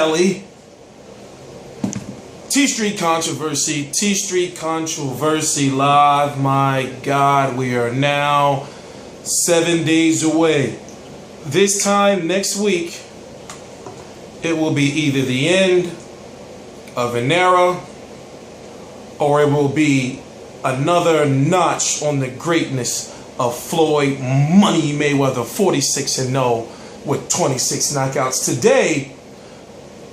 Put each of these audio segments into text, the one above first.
finale, TstreeT controversy live. My God, we are now 7 days away. This time next week, it will be either the end of an era or it will be another notch on the greatness of Floyd Money Mayweather, 46-0 with 26 knockouts. Today,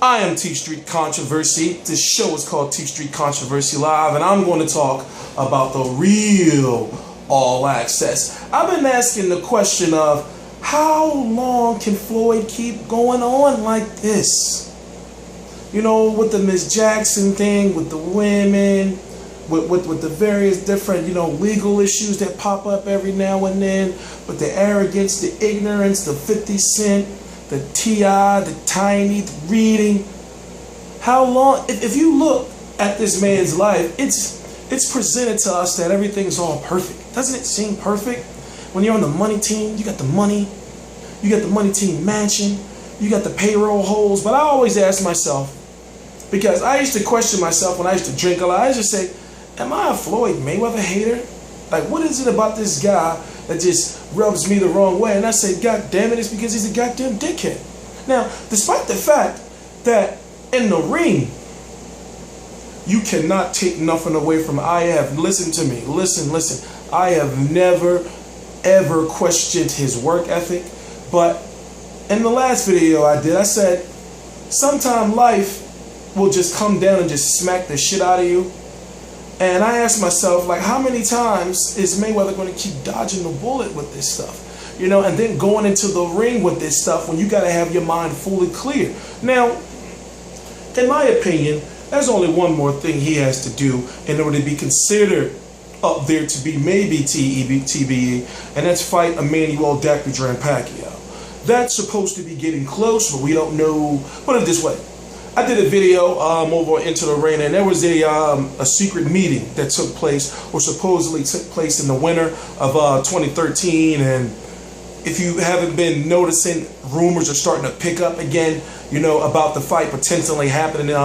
I am TstreeT Controversy. This show is called TstreeT Controversy Live, and I'm going to talk about the real All Access. I've been asking the question of, how long can Floyd keep going on like this? You know, with the Miss Jackson thing, with the women, with the various different, legal issues that pop up every now and then, with the arrogance, the ignorance, the 50 Cent, the T.I., the Tiny, the reading. How long, if you look at this man's life, it's presented to us that everything's all perfect. Doesn't it seem perfect? When you're on the money team, you got the money, you got the money team mansion, you got the payroll holes. But I always ask myself, because I used to question myself when I used to drink a lot, I used to say, am I a Floyd Mayweather hater? Like, what is it about this guy that just rubs me the wrong way? And I say, God damn it, it's because he's a goddamn dickhead. Now, despite the fact that in the ring, you cannot take nothing away from listen to me, listen. I have never, ever questioned his work ethic. But in the last video I did, I said, sometime life will just come down and just smack the shit out of you. And I asked myself, like, how many times is Mayweather going to keep dodging the bullet with this stuff? And then going into the ring with this stuff when you got to have your mind fully clear. Now, in my opinion, there's only one more thing he has to do in order to be considered up there to be maybe TBE, and that's fight Emmanuel Pacquiao. That's supposed to be getting close, but we don't know. Put it this way. I did a video over Into the Rain, and there was a secret meeting that took place, or supposedly took place in the winter of 2013. And if you haven't been noticing, rumors are starting to pick up again, about the fight potentially happening in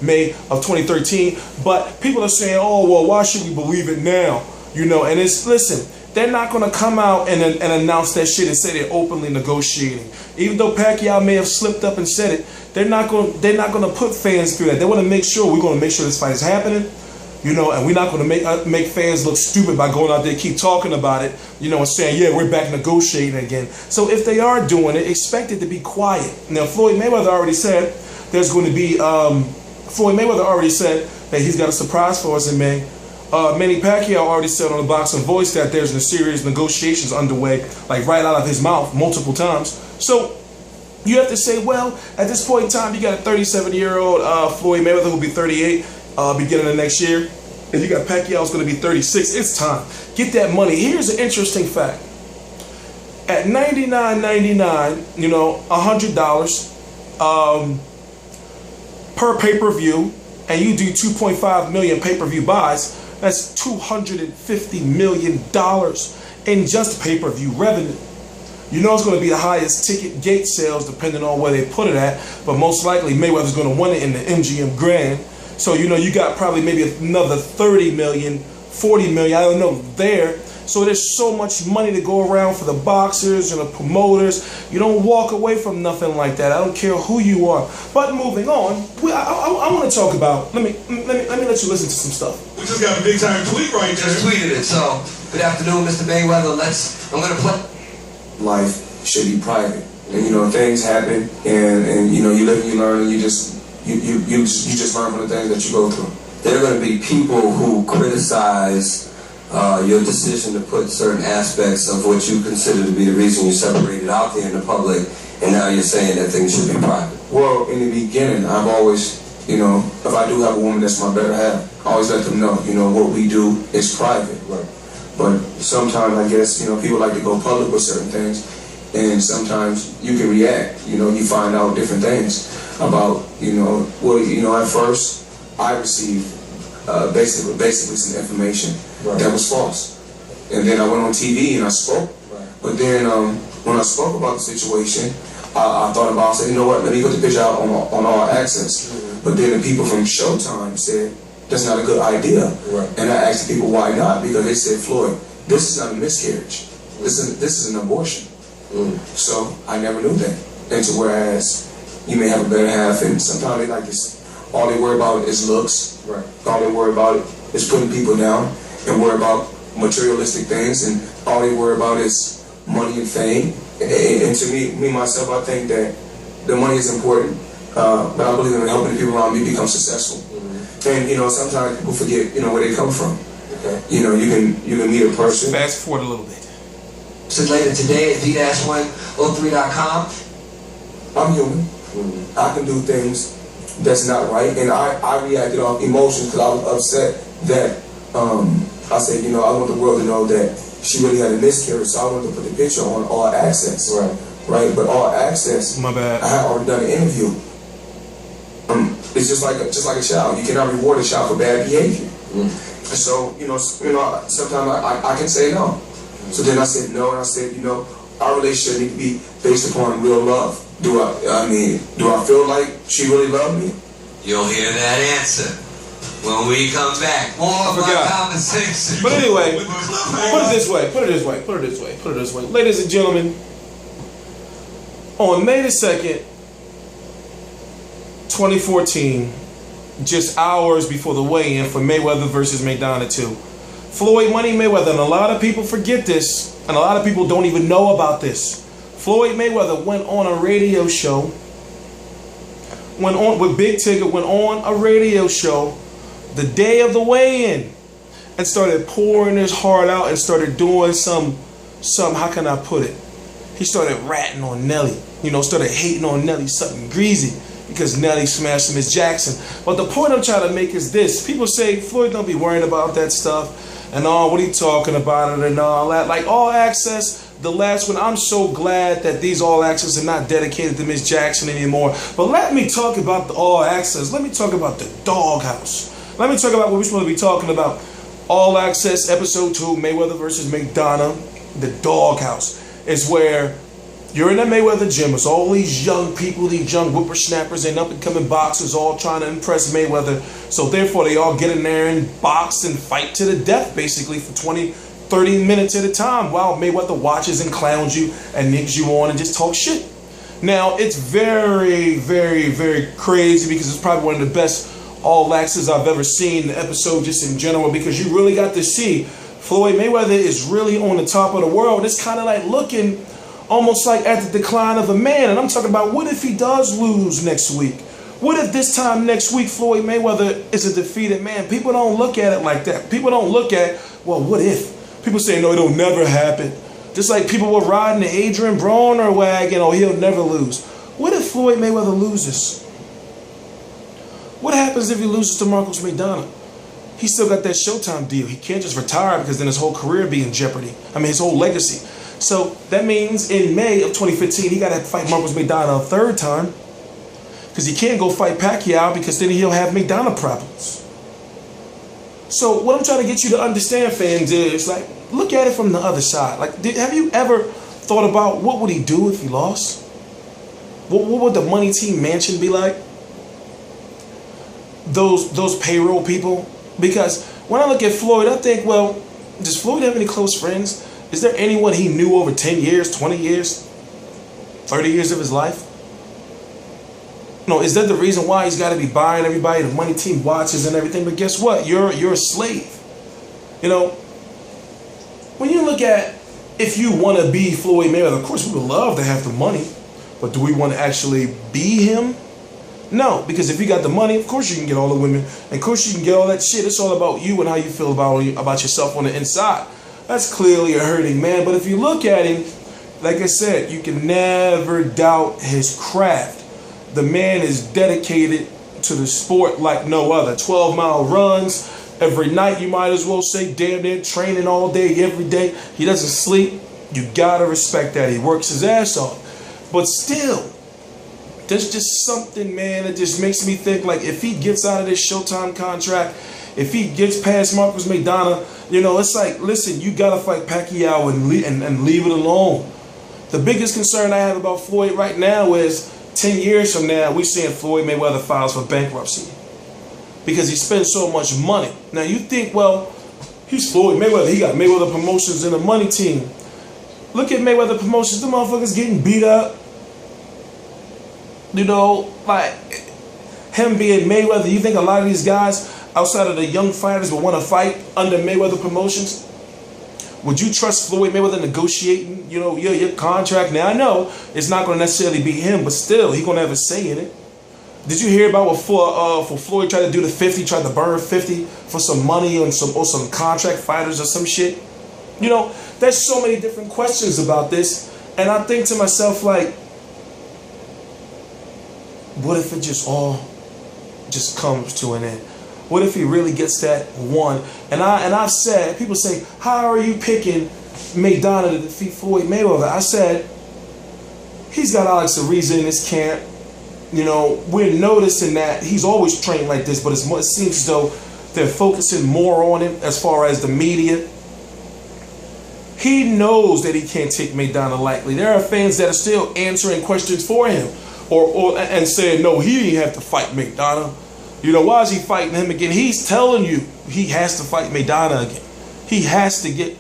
May of 2013. But people are saying, oh, well, why should we believe it now? And listen, they're not going to come out and announce that shit and say they're openly negotiating. Even though Pacquiao may have slipped up and said it, they're not going to put fans through that. They want to make sure, we're going to make sure this fight is happening, and we're not going to make fans look stupid by going out there, keep talking about it, and saying, yeah, we're back negotiating again. So if they are doing it, expect it to be quiet. Now, Floyd Mayweather already said there's going to be, Floyd Mayweather already said that he's got a surprise for us in May. Manny Pacquiao already said on the Boxing Voice that there's a serious negotiations underway, like right out of his mouth multiple times. So you have to say, well, at this point in time, you got a 37-year-old Floyd Mayweather who'll be 38 beginning of next year, and you got Pacquiao who's going to be 36. It's time. Get that money. Here's an interesting fact. At $99.99, $100 per pay-per-view, and you do 2.5 million pay-per-view buys, that's $250 million in just pay-per-view revenue. It's going to be the highest ticket gate sales depending on where they put it at, but most likely Mayweather's going to win it in the MGM Grand. So, you got probably maybe another 30 million, 40 million, I don't know, there. So there's so much money to go around for the boxers and the promoters. You don't walk away from nothing like that. I don't care who you are. But moving on, I want to talk about. Let me let you listen to some stuff. We just got a big time tweet right there. Just tweeted it. So good afternoon, Mr. Mayweather. I'm gonna play. Life should be private, and things happen, and you live and you learn, and you just learn from the things that you go through. There are gonna be people who criticize your decision to put certain aspects of what you consider to be the reason you separated out there in the public, and now you're saying that things should be private. Well, in the beginning, I've always, if I do have a woman that's my better half, I always let them know, what we do is private. Right. But sometimes, I guess, people like to go public with certain things, and sometimes you can react, you find out different things about, at first, I received basically some information that was false. And then I went on TV and I spoke. But then when I spoke about the situation, I thought about, I said, you know what, let me put the picture out on All Access. But then the people from Showtime said, that's not a good idea. Right. And I asked the people why not, because they said, Floyd, this is not a miscarriage. This is an abortion. So I never knew that. And to whereas you may have a better half, and sometimes they like this, all they worry about is looks. Right. All they worry about is putting people down and worry about materialistic things, and all they worry about is money and fame. And to me myself, I think that the money is important, but I believe in helping the people around me become successful. And sometimes people forget where they come from. Okay. You can meet a person. Fast forward a little bit. So later today at V-103.com. I'm human. I can do things that's not right, and I reacted off emotions because I was upset that I said, I want the world to know that she really had a miscarriage, so I wanted to put the picture on All Access. Right. But All Access, My bad. I had already done an interview. It's just like a child. You cannot reward a child for bad behavior. And so sometimes I can say no. So then I said no, and I said, our relationship need to be based upon real love. Do I feel like she really loved me? You'll hear that answer when we come back. More of our conversation. But anyway, put it this way. Ladies and gentlemen, on May the 2nd, 2014, just hours before the weigh-in for Mayweather versus Maidana II, Floyd Money Mayweather, and a lot of people forget this, and a lot of people don't even know about this. Floyd Mayweather went on a radio show, went on with Big Tigger, went on a radio show the day of the weigh-in and started pouring his heart out and started doing some, how can I put it? He started ratting on Nelly, started hating on Nelly, something greasy, because Nelly smashed Miss Jackkson. But the point I'm trying to make is this. People say, Floyd, don't be worrying about that stuff and all, what are you talking about it and all that. Like All Access, the last one, I'm so glad that these All Access are not dedicated to Miss Jackkson anymore. But let me talk about the All Access. Let me talk about the doghouse. Let me talk about what we're supposed to be talking about. All Access Episode 2, Mayweather versus Maidana. The doghouse is where you're in the Mayweather gym. It's all these young people, these young whippersnappers and up-and-coming boxers all trying to impress Mayweather. So therefore, they all get in there and box and fight to the death, basically, for 20, 30 minutes at a time, while Mayweather watches and clowns you and nicks you on and just talks shit. Now, it's very, very, very crazy because it's probably one of the best All Access I've ever seen, the episode just in general, because you really got to see Floyd Mayweather is really on the top of the world. It's kind of like looking almost like at the decline of a man. And I'm talking about, what if he does lose next week? What if this time next week Floyd Mayweather is a defeated man? People don't look at it like that. People don't look at, well, what if? People say, no, it'll never happen. Just like people were riding the Adrian Broner wagon, oh, he'll never lose. What if Floyd Mayweather loses? What happens if he loses to Marcos Maidana? He still got that Showtime deal. He can't just retire because then his whole career be in jeopardy. His whole legacy. So that means in May of 2015, he got to fight Marcos Maidana a third time, because he can't go fight Pacquiao because then he'll have Maidana problems. So what I'm trying to get you to understand, fans, is like, look at it from the other side. Like, have you ever thought about what would he do if he lost? What would the money team mansion be like? Those payroll people? Because when I look at Floyd, I think, well, does Floyd have any close friends? Is there anyone he knew over 10 years, 20 years, 30 years of his life? No, is that the reason why he's got to be buying everybody the money team watches and everything? But guess what? You're a slave. When you look at, if you want to be Floyd Mayweather, of course we would love to have the money, but do we want to actually be him? No, because if you got the money, of course you can get all the women, and of course you can get all that shit. It's all about you and how you feel about yourself on the inside. That's clearly a hurting man. But if you look at him, like I said, you can never doubt his craft. The man is dedicated to the sport like no other. 12-mile runs every night, you might as well say, damn near training all day, every day. He doesn't sleep. You gotta respect that. He works his ass off. But still, there's just something, man, that just makes me think, like, if he gets out of this Showtime contract, if he gets past Marcos Maidana, it's like, listen, you gotta fight Pacquiao and leave it alone. The biggest concern I have about Floyd right now is 10 years from now, we're seeing Floyd Mayweather files for bankruptcy because he spends so much money. Now you think, well, he's Floyd Mayweather. He got Mayweather Promotions and a money team. Look at Mayweather Promotions. The motherfuckers getting beat up. You know, like him being Mayweather. You think a lot of these guys outside of the young fighters would want to fight under Mayweather Promotions? Would you trust Floyd Mayweather negotiating, you know, your contract? Now I know it's not going to necessarily be him, but still, he's going to have a say in it. Did you hear about what for Floyd tried to do to 50, tried to burn 50 for some money or some contract fighters or some shit? You know, there's so many different questions about this, and I think to myself, like, what if it just comes to an end? What if he really gets that one? And I've said, people say, how are you picking Maidana to defeat Floyd Mayweather? I said, he's got Alex Ariza in his camp. You know, we're noticing that he's always trained like this, but it seems as though they're focusing more on him as far as the media. He knows that he can't take Maidana lightly. There are fans that are still answering questions for him and saying, no, he didn't have to fight Maidana. You know, why is he fighting him again? He's telling you he has to fight Maidana again. He has to get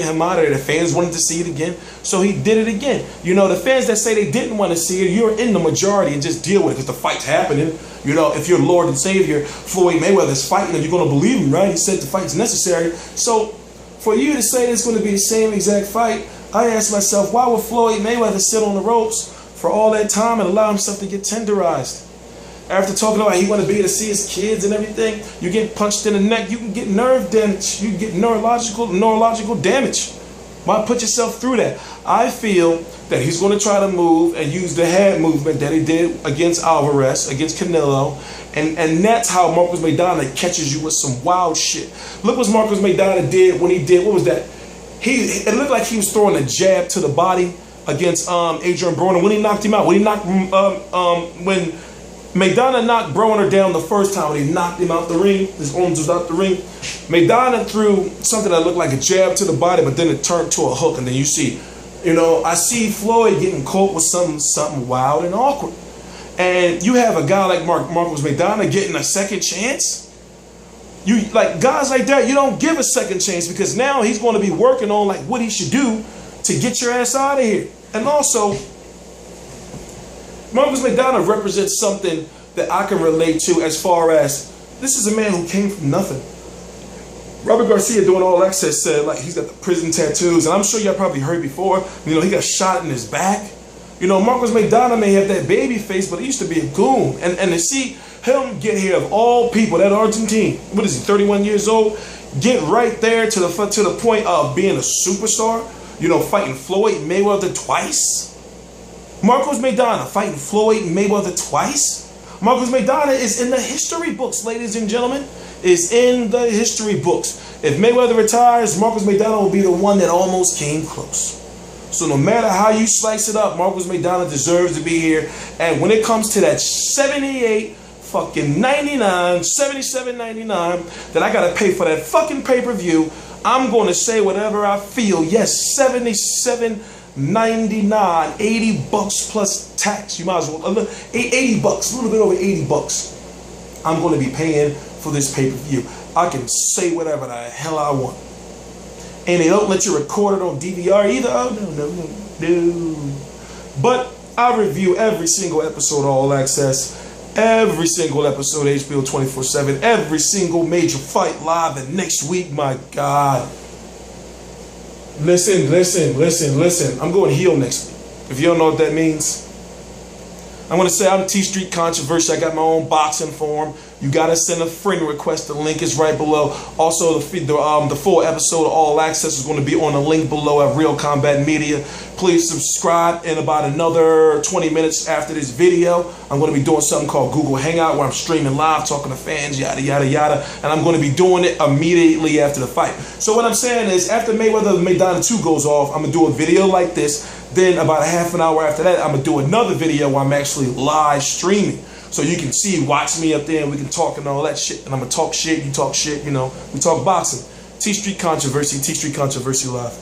him out of there. The fans wanted to see it again, so he did it again. You know, the fans that say they didn't want to see it, you're in the majority and just deal with it because the fight's happening. You know, if you're Lord and Savior, Floyd Mayweather's fighting and you're going to believe him, right? He said the fight's necessary. So for you to say it's going to be the same exact fight, I ask myself, why would Floyd Mayweather sit on the ropes for all that time and allow himself to get tenderized? After talking about he want to be able to see his kids and everything, you get punched in the neck, you can get nerve damage, you can get neurological damage. Why put yourself through that? I feel that he's going to try to move and use the head movement that he did against Alvarez, against Canelo, and that's how Marcos Maidana catches you with some wild shit. Look what Marcos Maidana did when he did, what was that? It looked like he was throwing a jab to the body against Adrian Broner when he knocked him out. When Maidana knocked Broner down the first time when he knocked him out the ring. His arms was out the ring. Maidana threw something that looked like a jab to the body, but then it turned to a hook. And then you see, you know, I see Floyd getting caught with something wild and awkward. And you have a guy like Marcos Maidana getting a second chance. You like guys like that, you don't give a second chance because now he's going to be working on like what he should do to get your ass out of here. And also, Marcos Maidana represents something that I can relate to as far as this is a man who came from nothing. Robert Garcia doing All Access said like he's got the prison tattoos, and I'm sure y'all probably heard before, you know, he got shot in his back. You know, Marcos Maidana may have that baby face, but he used to be a goon. And to see him get here of all people, that Argentine, what is he, 31 years old, get right there to the point of being a superstar, you know, fighting Floyd Mayweather twice. Marcos Maidana fighting Floyd Mayweather twice. Marcos Maidana is in the history books, ladies and gentlemen. Is in the history books. If Mayweather retires, Marcos Maidana will be the one that almost came close. So no matter how you slice it up, Marcos Maidana deserves to be here. And when it comes to that 78 fucking 99, 77.99 that I gotta pay for that fucking pay-per-view, I'm gonna say whatever I feel. Yes, 77.99, 80 bucks plus tax. You might as well 80 bucks, a little bit over 80 bucks. I'm gonna be paying for this pay-per-view. I can say whatever the hell I want. And they don't let you record it on DVR either. Oh, no. But I review every single episode of All Access, every single episode of HBO 24/7, every single major fight live. And next week, my God. Listen. I'm going heel next week. If you don't know what that means, I'm going to say I'm TstreeT Controversy. I got my own boxing forum. You got to send a friend request. The link is right below. Also, the full episode of All Access is going to be on the link below at Real Combat Media. Please subscribe. In about another 20 minutes after this video, I'm going to be doing something called Google Hangout where I'm streaming live, talking to fans, yada, yada, yada. And I'm going to be doing it immediately after the fight. So what I'm saying is after Maidana 2 goes off, I'm going to do a video like this. Then about a half an hour after that, I'm going to do another video where I'm actually live streaming. So you can see, watch me up there, and we can talk and all that shit. And I'm going to talk shit, you talk shit, you know. We talk boxing. TstreeT Controversy, TstreeT Controversy Live.